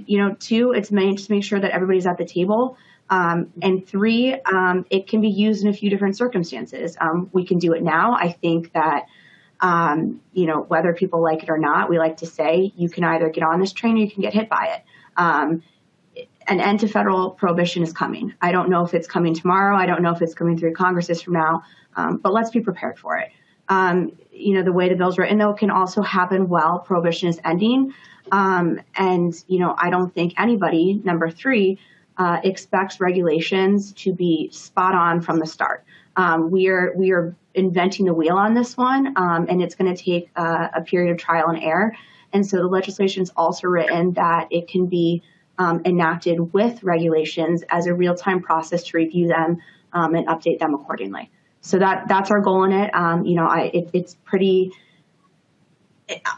you know, two, it's meant to make sure that everybody's at the table. And three, it can be used in a few different circumstances. We can do it now. I think that you know, whether people like it or not, we like to say you can either get on this train or you can get hit by it. an end to federal prohibition is coming. I don't know if it's coming tomorrow. I don't know if it's coming 3 Congresses from now, but let's be prepared for it. The way the bill's written, though, can also happen while prohibition is ending. I don't think anybody, number 3, expects regulations to be spot on from the start. We are inventing the wheel on this one, and it's going to take a period of trial and error. And so the legislation is also written that it can be enacted with regulations as a real-time process to review them and update them accordingly. So that's our goal in it. It's pretty.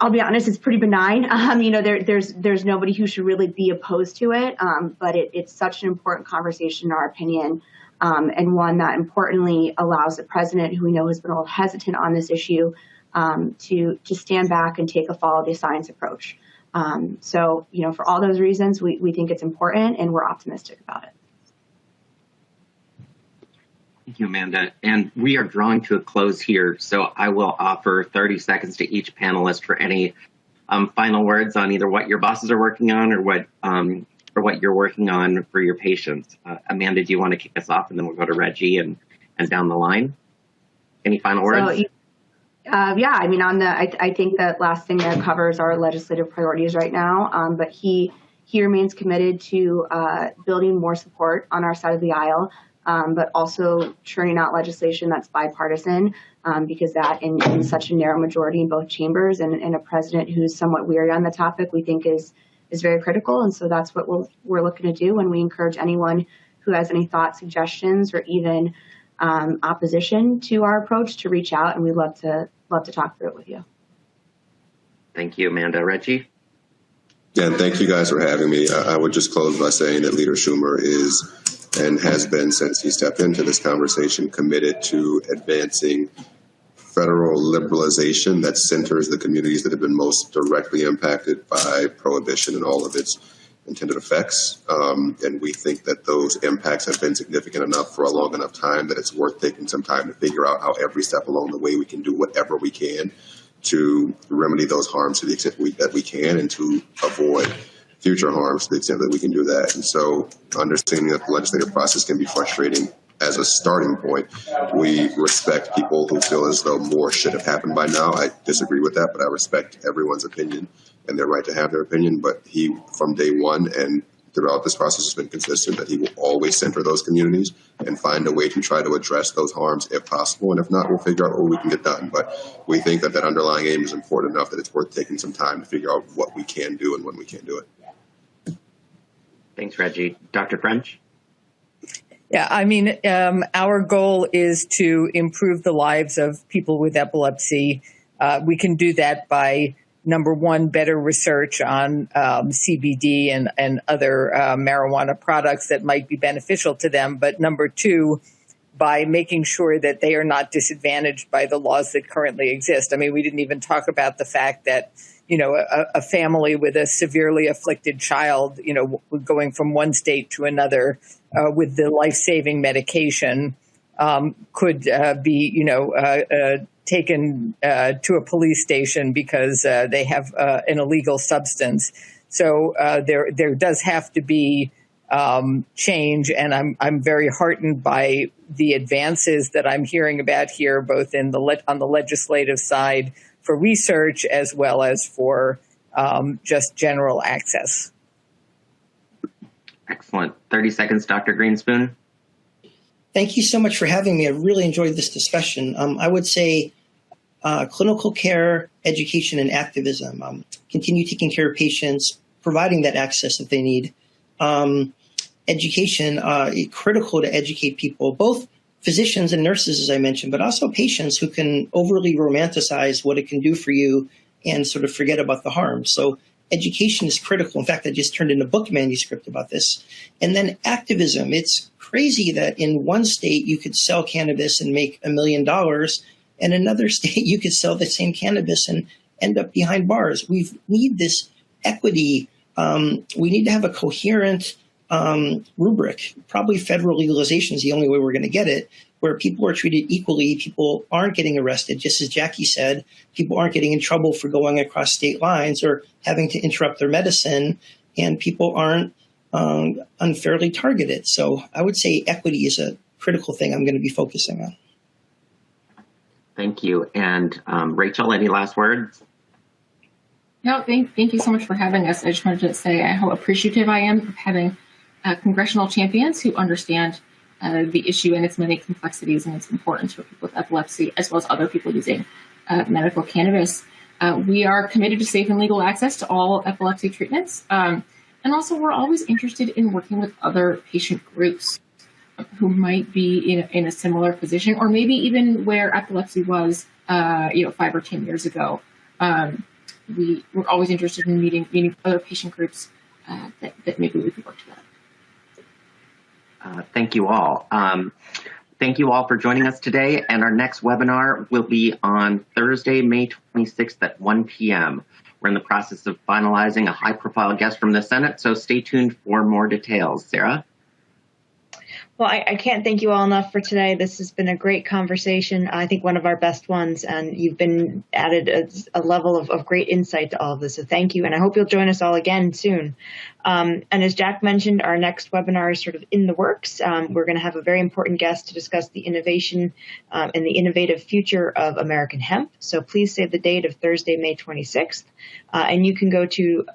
I'll be honest, it's pretty benign. There's nobody who should really be opposed to it, but it's such an important conversation in our opinion, and one that importantly allows the president, who we know has been a little hesitant on this issue, to stand back and take a follow the science approach. For all those reasons, we think it's important and we're optimistic about it. Thank you, Amanda. And we are drawing to a close here, so I will offer 30 seconds to each panelist for any final words on either what your bosses are working on or what you're working on for your patients. Amanda, do you want to kick us off, and then we'll go to Reggie and down the line? Any final words? I think that last thing that covers our legislative priorities right now, but he remains committed to building more support on our side of the aisle, but also churning out legislation that's bipartisan, because that in such a narrow majority in both chambers and a president who's somewhat weary on the topic, we think is very critical. And so that's what we're looking to do. And we encourage anyone who has any thoughts, suggestions, or even opposition to our approach to reach out, and we'd love to talk through it with you. Thank you, Amanda. Reggie? Yeah, and thank you guys for having me. I would just close by saying that Leader Schumer is and has been, since he stepped into this conversation, committed to advancing federal liberalization that centers the communities that have been most directly impacted by prohibition and all of its intended effects. And we think that those impacts have been significant enough for a long enough time that it's worth taking some time to figure out how every step along the way we can do whatever we can to remedy those harms to the extent that we can, and to avoid future harms to the extent that we can do that. And so understanding that the legislative process can be frustrating as a starting point, we respect people who feel as though more should have happened by now. I disagree with that, but I respect everyone's opinion and their right to have their opinion. But he, from day one and throughout this process, has been consistent that he will always center those communities and find a way to try to address those harms if possible. And if not, we'll figure out what we can get done. But we think that underlying aim is important enough that it's worth taking some time to figure out what we can do and when we can't do it. Thanks, Reggie. Dr. French? Yeah, our goal is to improve the lives of people with epilepsy. We can do that by, number one, better research on CBD and other marijuana products that might be beneficial to them. But number two, by making sure that they are not disadvantaged by the laws that currently exist. We didn't even talk about the fact that, a family with a severely afflicted child, going from one state to another with the life-saving medication could be, taken to a police station because they have an illegal substance. So there does have to be change, and I'm very heartened by the advances that I'm hearing about here, both on the legislative side for research as well as for just general access. Excellent. 30 seconds, Dr. Grinspoon. Thank you so much for having me. I really enjoyed this discussion. I would say clinical care, education, and activism. Continue taking care of patients, providing that access that they need. Education, critical to educate people, both physicians and nurses, as I mentioned, but also patients who can overly romanticize what it can do for you and sort of forget about the harm. So education is critical. In fact, I just turned in a book manuscript about this. And then activism. It's crazy that in one state you could sell cannabis and make $1 million, and another state you could sell the same cannabis and end up behind bars. We need this equity. We need to have a coherent rubric. Probably federal legalization is the only way we're going to get it, where people are treated equally. People aren't getting arrested, just as Jackie said. People aren't getting in trouble for going across state lines or having to interrupt their medicine, and people aren't unfairly targeted. So I would say equity is a critical thing I'm going to be focusing on. Thank you. And Rachel, any last words? No, thank you so much for having us. I just wanted to say how appreciative I am of having congressional champions who understand the issue and its many complexities and its importance for people with epilepsy, as well as other people using medical cannabis. We are committed to safe and legal access to all epilepsy treatments. And also, we're always interested in working with other patient groups who might be in a similar position, or maybe even where epilepsy was, 5 or 10 years ago. We're always interested in meeting other patient groups that maybe we could work together. Thank you all. Thank you all for joining us today. And our next webinar will be on Thursday, May 26th at 1 p.m. We're in the process of finalizing a high-profile guest from the Senate, so stay tuned for more details. Sarah? Well, I can't thank you all enough for today. This has been a great conversation. I think one of our best ones, and you've been added a level of great insight to all of this. So thank you, and I hope you'll join us all again soon. And as Jack mentioned, our next webinar is sort of in the works. We're going to have a very important guest to discuss the innovation and the innovative future of American hemp. So please save the date of Thursday, May 26th. And you can go to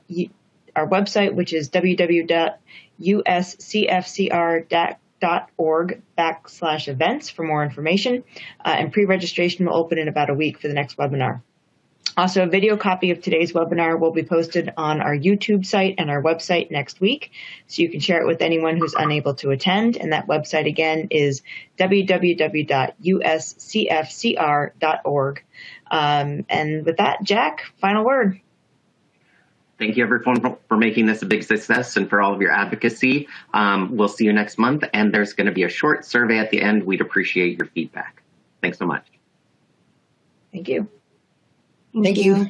our website, which is www.uscfcr.org/events for more information. And pre-registration will open in about a week for the next webinar. Also, a video copy of today's webinar will be posted on our YouTube site and our website next week, so you can share it with anyone who's unable to attend. And that website again is www.uscfcr.org. And with that, Jack, final word. Thank you, everyone, for making this a big success and for all of your advocacy. We'll see you next month, and there's going to be a short survey at the end. We'd appreciate your feedback. Thanks so much. Thank you. Thank you.